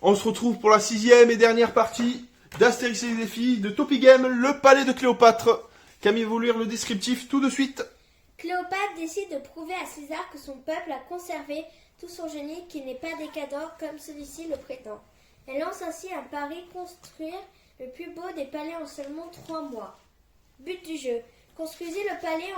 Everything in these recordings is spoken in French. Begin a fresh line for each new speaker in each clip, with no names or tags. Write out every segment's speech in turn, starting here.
On se retrouve pour la 6e et dernière partie d'Astérix et les défis de Topi Game, le palais de Cléopâtre. Camille va vous lire le descriptif tout de suite.
Cléopâtre décide de prouver à César que son peuple a conservé tout son génie, qui n'est pas décadent comme celui-ci le prétend. Elle lance ainsi un pari: construire le plus beau des palais en seulement 3 mois. But du jeu: construisez le palais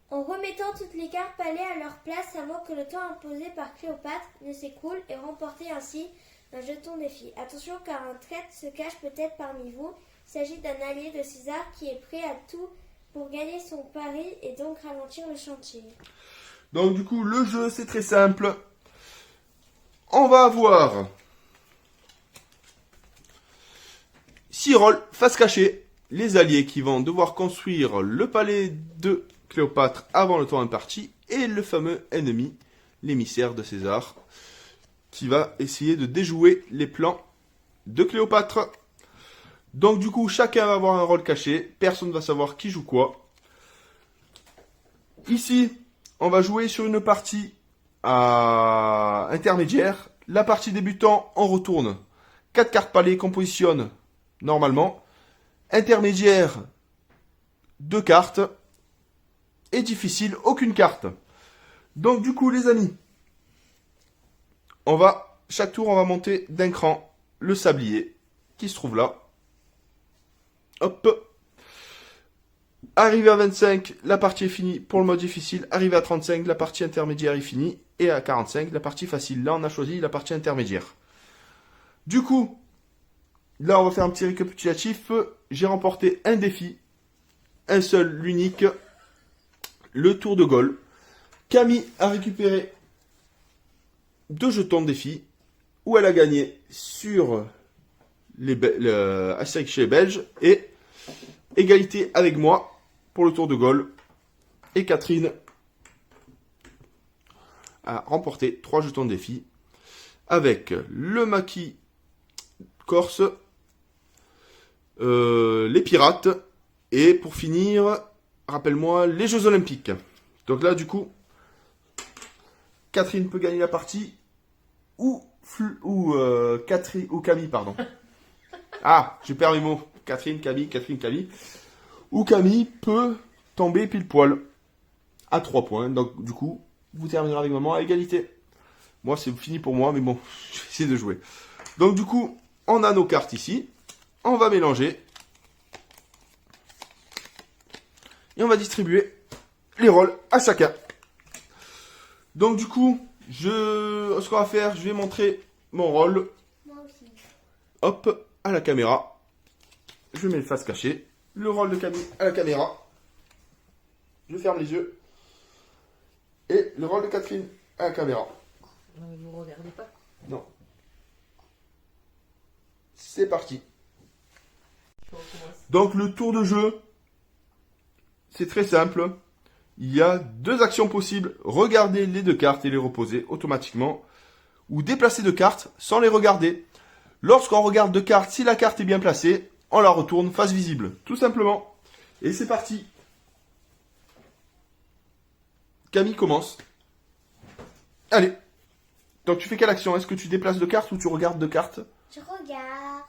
en remettant toutes les cartes palais à leur place avant que le temps imposé par Cléopâtre ne s'écoule, et remportez ainsi un jeton défi. Attention, car un traître se cache peut-être parmi vous. Il s'agit d'un allié de César qui est prêt à tout pour gagner son pari et donc ralentir le chantier.
Donc du coup, le jeu, c'est très simple. On va avoir 6 rôles face cachée. Les alliés qui vont devoir construire le palais de Cléopâtre avant le temps imparti. Et le fameux ennemi, l'émissaire de César, qui va essayer de déjouer les plans de Cléopâtre. Donc du coup, chacun va avoir un rôle caché. Personne ne va savoir qui joue quoi. Ici, on va jouer sur une partie intermédiaire. La partie débutant, on retourne 4 cartes palais qu'on positionne normalement. Intermédiaire, 2 cartes. Et difficile, aucune carte. Donc du coup, les amis, chaque tour, on va monter d'un cran le sablier qui se trouve là. Hop. Arrivé à 25, la partie est finie pour le mode difficile. Arrivé à 35, la partie intermédiaire est finie. Et à 45, la partie facile. Là, on a choisi la partie intermédiaire. Du coup, là, on va faire un petit récapitulatif. J'ai remporté un défi. Un seul, l'unique. Le tour de Gaulle. Camille a récupéré 2 jetons de défi. Où elle a gagné sur Astérix chez les Belges. Et égalité avec moi pour le tour de Gaulle. Et Catherine a remporté 3 jetons de défi avec le maquis corse, les pirates et pour finir, rappelle-moi, les Jeux Olympiques. Donc là, du coup, Catherine peut gagner la partie ou Camille, pardon. Ah, je perds mes mots. Catherine, Camille. Ou Camille peut tomber pile poil à 3 points. Donc, du coup, vous terminerez avec maman à égalité. Moi, c'est fini pour moi, mais bon, je vais essayer de jouer. Donc, du coup, on a nos cartes ici. On va mélanger. Et on va distribuer les rôles à chacun. Donc, du coup, ce qu'on va faire, je vais montrer mon rôle.
Moi aussi.
Hop, à la caméra. Je mets le face caché. Le rôle de Camille à la caméra. Je ferme les yeux. Et le rôle de Catherine à la caméra.
Non, mais vous ne regardez pas.
Non. C'est parti.
Je recommence.
Donc le tour de jeu, c'est très simple. Il y a 2 actions possibles. Regarder les 2 cartes et les reposer automatiquement. Ou déplacer 2 cartes sans les regarder. Lorsqu'on regarde 2 cartes, si la carte est bien placée, on la retourne face visible. Tout simplement. Et c'est parti. Camille commence. Allez. Donc tu fais quelle action? Est-ce que tu déplaces 2 cartes ou tu regardes 2 cartes?
Je regarde.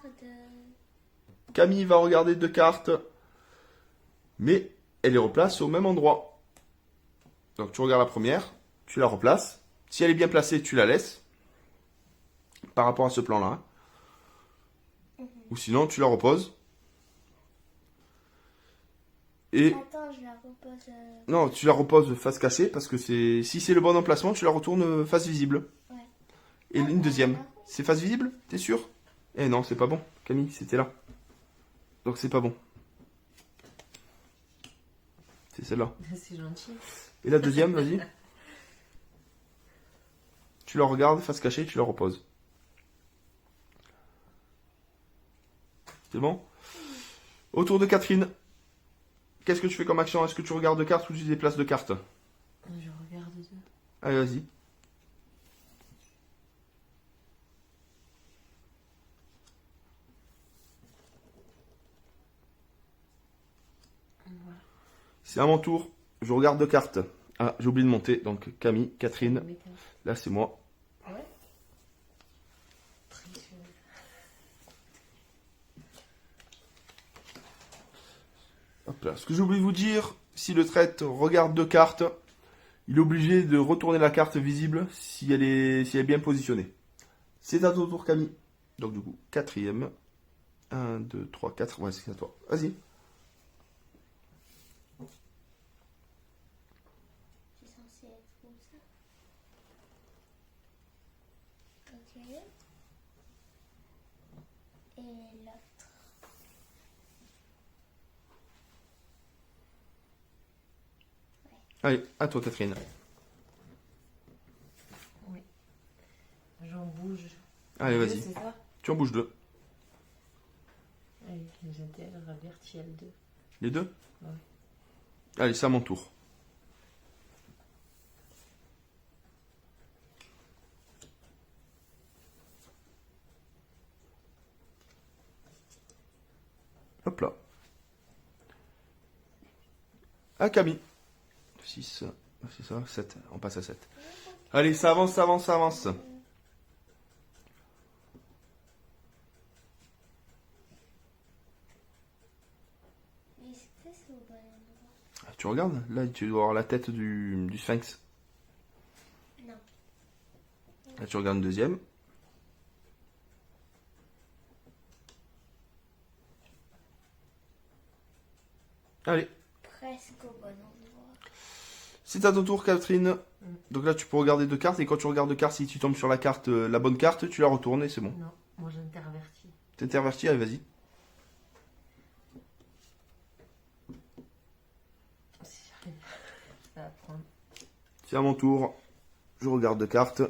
Camille va regarder 2 cartes. Mais elle les replace au même endroit. Donc tu regardes la première. Tu la replaces. Si elle est bien placée, tu la laisses. Par rapport à ce plan-là. Ou sinon, tu la reposes. Et
Attends, je la repose.
non, tu la reposes face cachée parce que si c'est le bon emplacement, tu la retournes face visible.
Ouais.
Et une deuxième, c'est face visible, t'es sûr? Eh non, c'est pas bon, Camille, c'était là. Donc c'est pas bon. C'est celle-là.
C'est gentil.
Et la deuxième, vas-y. Tu la regardes face cachée, tu la reposes. C'est bon? Autour de Catherine. Qu'est-ce que tu fais comme action? Est-ce que tu regardes 2 cartes ou tu déplaces 2 cartes?
Je regarde deux.
Allez, vas-y.
Voilà.
C'est à mon tour. Je regarde 2 cartes. Ah, j'ai oublié de monter. Donc Camille, Catherine. Là, c'est moi.
Ouais.
Hop là. Ce que j'ai oublié de vous dire, si le traître regarde deux cartes, il est obligé de retourner la carte visible si elle est bien positionnée. C'est à ton tour, Camille. Donc du coup, quatrième. 1, 2, 3, 4. Ouais, c'est à toi. Vas-y.
C'est censé être comme ça. Ok. Et l'autre.
Allez, à toi, Catherine.
Oui. J'en bouge.
Allez,
Deux,
vas-y.
C'est ça.
Tu en bouges deux.
Allez, j'intègre Vertiel 2.
Les deux?
Ouais.
Allez, c'est à mon tour. Hop là. À Camille. 6, c'est ça, 7. On passe à 7. Allez, ça avance, ça avance, ça avance.
Mais est-ce que c'est au bon endroit?
Tu regardes? Là, tu dois avoir la tête du sphinx.
Non.
Là, tu regardes une deuxième. Allez.
Presque au bon endroit.
C'est à ton tour, Catherine. Donc là, tu peux regarder deux cartes. Et quand tu regardes deux cartes, si tu tombes sur la carte, la bonne carte, tu la retournes et c'est bon.
Non, moi j'intervertis.
T'intervertis, allez, vas-y.
Si j'arrive, ça va prendre.
C'est à mon tour. Je regarde deux cartes.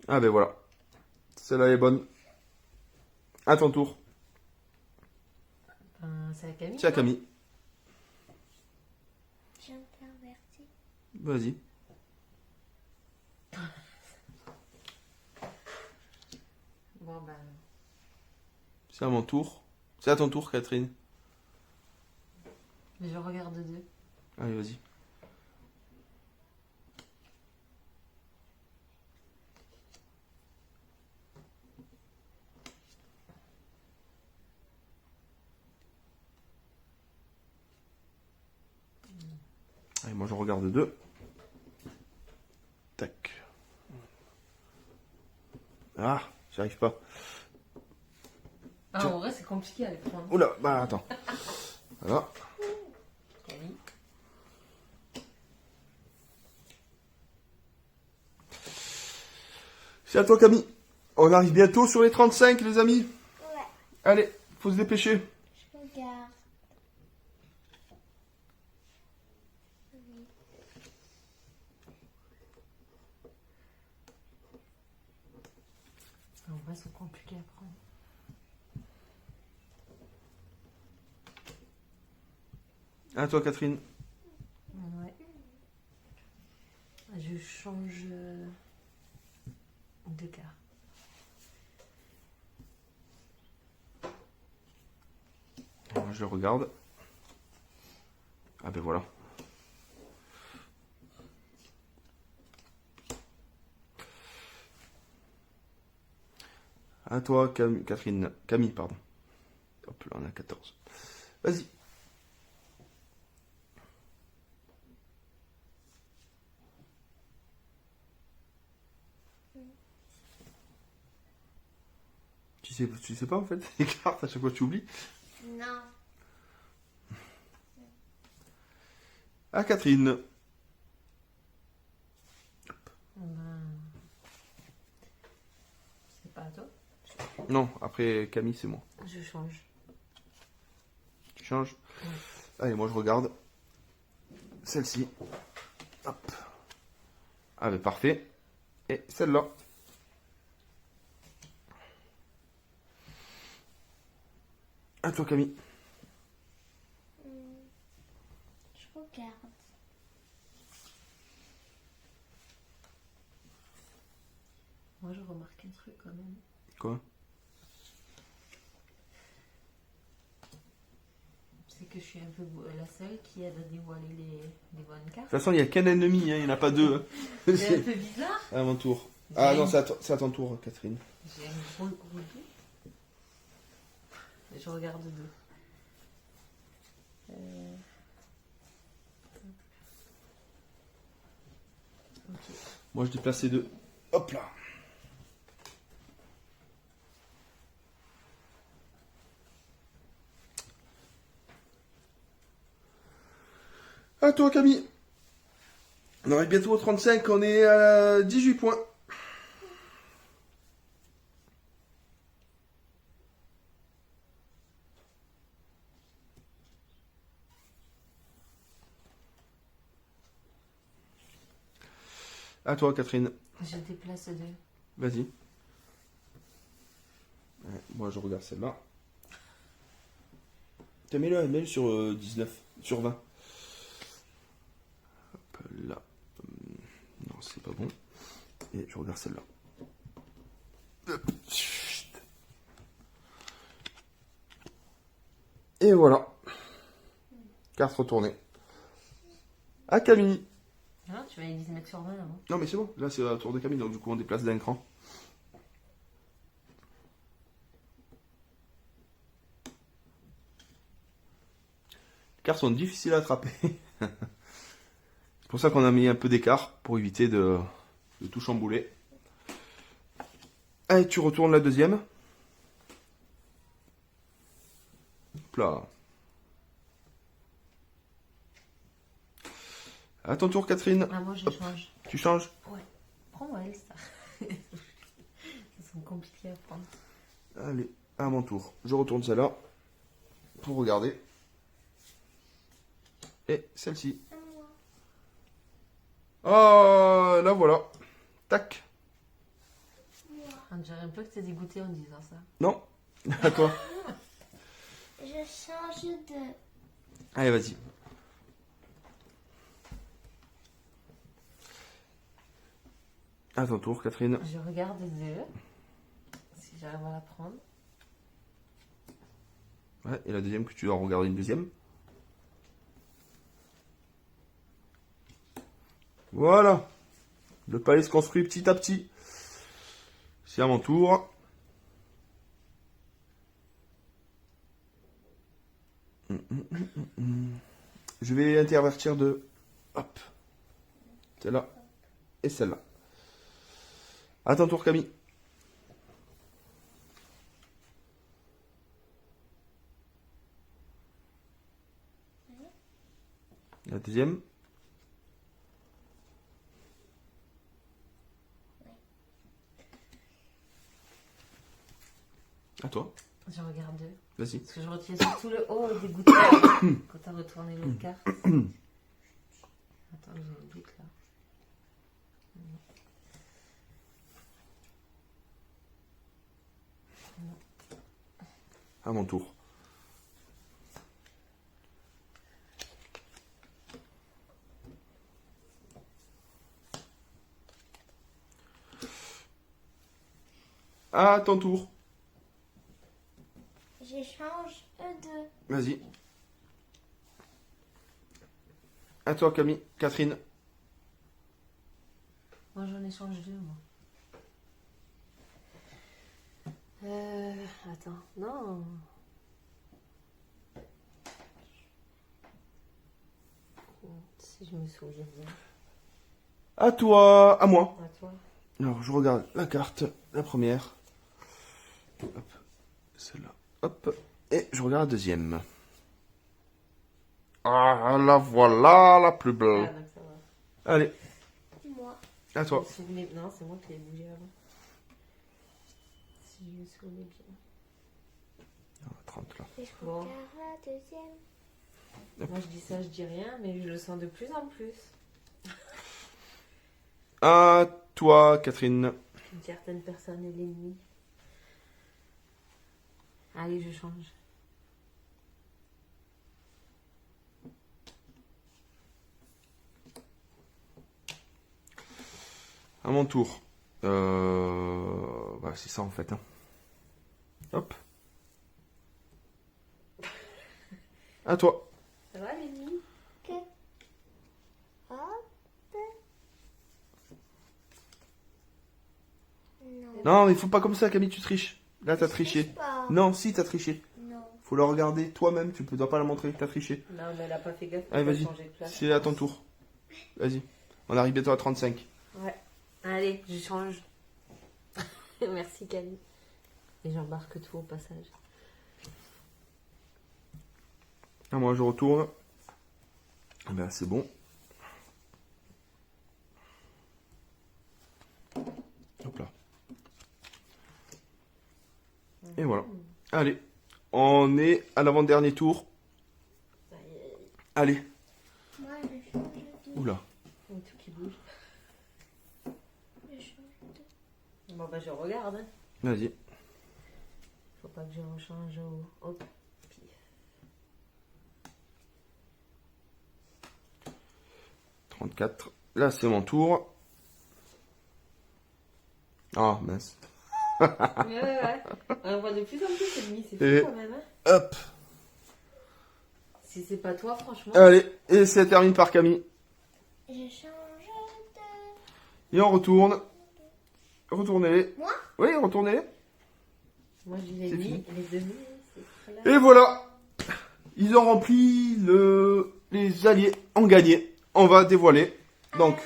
Ah ben voilà. Celle-là est bonne. À ton tour.
C'est à Camille.
C'est à
non
Camille.
J'intervertis.
Vas-y.
Bon ben,
C'est à mon tour. C'est à ton tour, Catherine.
je regarde 2.
Allez, vas-y. Allez, moi je regarde deux. Tac. Ah, j'y arrive pas.
Ah,
Tiens.
en vrai, c'est compliqué à les prendre.
Oula, bah attends. Voilà.
Camille.
C'est à toi, Camille. On arrive bientôt sur les 35, les amis.
Ouais.
Allez, faut se dépêcher.
Je regarde. Oui.
En vrai, c'est compliqué à prendre.
À toi, Catherine.
Ouais. Je change de carte.
Moi, je le regarde. Ah ben voilà. À toi, Catherine. Camille, pardon. Hop là, on a 14. Vas-y. Tu sais pas en fait les cartes, à chaque fois tu oublies.
Non.
À Catherine.
Ben, c'est pas à toi.
Non, après Camille, c'est moi.
Je change.
Tu changes.
Ouais.
Allez, moi je regarde. Celle-ci. Hop. Ah ben parfait. Et celle-là. À toi, Camille.
Je regarde.
Moi, je remarque un truc quand même.
Quoi?
C'est que je suis un peu la seule qui a dévoilé les bonnes
De
cartes.
toute façon, il n'y a qu'un ennemi, hein, il n'y en a pas deux. Hein.
C'est un peu bizarre.
À mon tour. Ah
J'ai
non,
un-
c'est à ton tour, Catherine.
J'ai un gros doute. Je regarde deux. Ok.
Moi, je déplace les deux. Hop là. À toi, Camille. On arrive bientôt au 35, on est à 18 points. À toi, Catherine.
Je déplace deux.
Vas-y. Ouais, moi, je regarde celle-là. Mets-le sur 19, sur 20. Hop là. Non, c'est pas bon. Et je regarde celle-là. Hop. Chut. Et voilà. Carte retournée. À Camille.
Ah, tu m'avais dit de mettre sur 20 avant.
Non, mais c'est bon. Là, c'est à tour de Camille, donc du coup, on déplace d'un cran. Les cartes sont difficiles à attraper. C'est pour ça qu'on a mis un peu d'écart pour éviter de tout chambouler. Allez, tu retournes la deuxième. Hop là. À ton tour, Catherine.
Ah, moi je
Hop.
change.
Tu changes?
Ouais. Prends-moi elle, ça. Ça sont compliqués à prendre.
Allez, à mon tour. Je retourne celle-là pour regarder. Et celle-ci. Oh, là voilà. Tac.
On dirait un peu que t'es dégoûté en disant ça.
Non. À toi.
Je change de...
Allez, vas-y. À ton tour, Catherine.
Je regarde deux. Si j'arrive à la prendre.
Ouais, et la deuxième que tu dois regarder une deuxième. Voilà. Le palais se construit petit à petit. C'est à mon tour. Je vais intervertir de... Hop. Celle-là. Et celle-là. À ton tour, Camille. La deuxième. À toi.
Je regarde deux.
Vas-y.
Parce que je retiens surtout le haut dégoûté quand t'as retourné l'autre carte. Attends, j'ai un doute là.
À mon tour. À ton tour.
J'échange de...
Vas-y. À toi, Camille. Catherine.
Moi j'en échange deux, moi. Attends, non. Si je me souviens bien.
À toi. À moi.
À toi.
Alors, je regarde la carte. La première. Hop. Celle-là. Hop. Et je regarde la deuxième. Ah, la voilà, la plus
Ah,
belle.
donc ça va.
Allez,
Moi.
à toi.
Je me souvenais... Non, c'est moi qui l'ai bougé avant. Si je me souvenais bien.
30 là.
Et je
Bon.
regarde la deuxième.
Moi je dis ça, je dis rien, mais je le sens de plus en plus.
À toi, Catherine.
Une certaine personne est l'ennemi. Allez, je change.
À mon tour. Bah, c'est ça en fait. Hein. Hop. À toi.
Ça va, Lémi?
Hop. Non.
Non, il faut pas comme ça, Camille, tu triches. Là, t'as
Je
triché.
triche pas.
Non, si, t'as triché.
Non.
Faut le regarder toi-même, tu ne dois pas la montrer que t'as triché.
Non, mais elle a pas fait gaffe.
Allez,
elle a
vas-y.
changé de place.
C'est à ton tour. Vas-y. On arrive bientôt à 35.
Ouais. Allez, je change. Merci, Camille. Et j'embarque tout au passage.
Ah, moi, je retourne. Ah ben, c'est bon. Hop là. Et voilà. Allez. On est à l'avant-dernier tour. Allez.
Moi, je change de.
Oula.
Il y a tout qui bouge.
Je change de.
Bon, bah, je regarde. Hein.
Vas-y.
Faut pas que je rechange au pif.
34. Là, c'est mon tour. Ah, mince.
Ouais. On voit de plus en plus cette nuit, c'est
Et-
fou quand même. Hein.
Hop.
Si c'est pas toi, franchement.
Allez. Et ça termine par Camille.
Je change de.
Et on retourne. Retournez-les.
Moi?
Oui, retournez-les.
Moi, j'ai les
C'est
demi,
fini.
les demi, c'est très là.
Et voilà. Ils ont rempli les alliés ont gagné. On va dévoiler. Donc,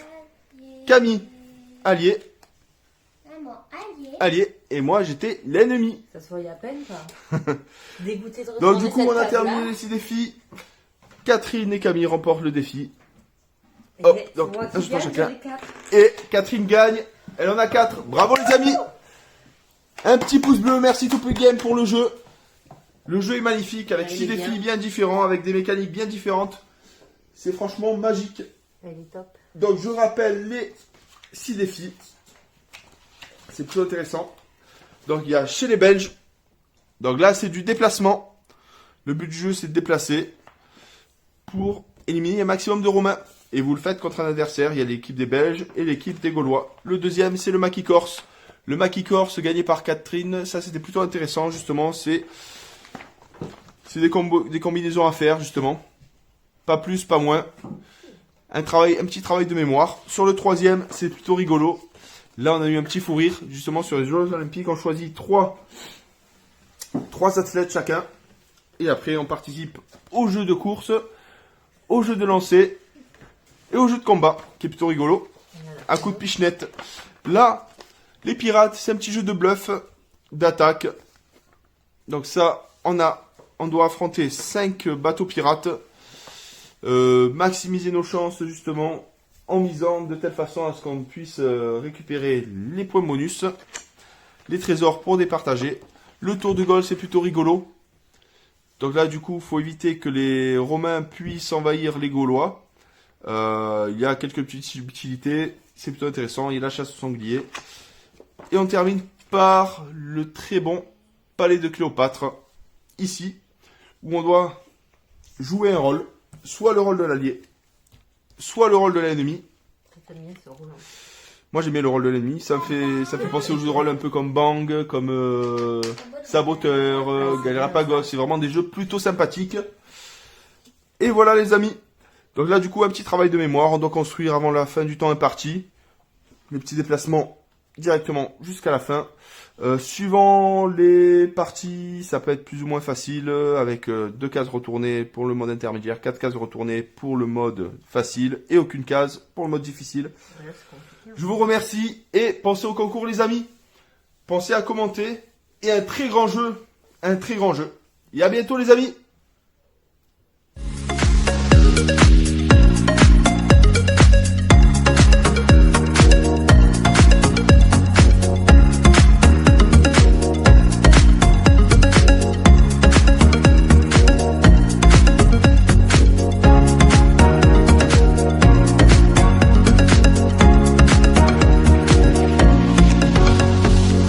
Camille, allié,
Maman, allié.
allié. Et moi, j'étais l'ennemi.
Ça se voyait à peine, pas. Dégoûté de
Donc,
retourner
du coup,
cette
on a
case-là.
terminé les 6 défis. Catherine et Camille remportent le défi.
Et
Hop,
c'est
donc,
moi
un
qui
jeton
gagne,
chacun.
j'en ai 4.
Et Catherine gagne. Elle en a 4. Bravo, les amis. Un petit pouce bleu. Merci Toupee Game pour le jeu. Le jeu est magnifique avec
Elle
6
est
défis
bien.
bien différents, avec des mécaniques bien différentes. C'est franchement magique.
Elle est top.
Donc, je rappelle les 6 défis. C'est plutôt intéressant. Donc, il y a chez les Belges. Donc là, c'est du déplacement. Le but du jeu, c'est de déplacer pour éliminer un maximum de Romains. Et vous le faites contre un adversaire. Il y a l'équipe des Belges et l'équipe des Gaulois. Le deuxième, c'est le maquis corse. Le maquis corse gagné par Catherine. Ça, c'était plutôt intéressant, justement. C'est des combinaisons à faire, justement. Pas plus, pas moins. Un petit travail de mémoire. Sur le troisième, c'est plutôt rigolo. Là, on a eu un petit fou rire, justement, sur les Jeux Olympiques. On choisit trois athlètes chacun. Et après, on participe au jeu de course, au jeu de lancer et au jeu de combat, qui est plutôt rigolo. À coup de pichenette. Là, les pirates, c'est un petit jeu de bluff, d'attaque. Donc ça, on doit affronter 5 bateaux pirates. Maximiser nos chances, justement, en misant de telle façon à ce qu'on puisse récupérer les points bonus, les trésors pour départager. Le tour de Gaulle, c'est plutôt rigolo. Donc là, du coup, il faut éviter que les Romains puissent envahir les Gaulois. Il y a quelques petites subtilités. C'est plutôt intéressant. Il y a la chasse au sanglier. Et on termine par le très bon palais de Cléopâtre. Ici, où on doit jouer un rôle. Soit le rôle de l'allié, soit le rôle de l'ennemi.
T'aimes bien ce rôle.
Moi, j'aime bien le rôle de l'ennemi. Ça me fait penser aux jeux de rôle un peu comme Bang, comme Saboteur, Galapagos. C'est vraiment des jeux plutôt sympathiques. Et voilà, les amis. Donc là, du coup, un petit travail de mémoire. On doit construire avant la fin du temps imparti. Les petits déplacements directement jusqu'à la fin. Suivant les parties, ça peut être plus ou moins facile, avec 2 cases retournées pour le mode intermédiaire, 4 cases retournées pour le mode facile, et aucune case pour le mode difficile.
Ouais, c'est compliqué.
Je vous remercie, et pensez au concours, les amis. Pensez à commenter, et un très grand jeu. Et à bientôt, les amis.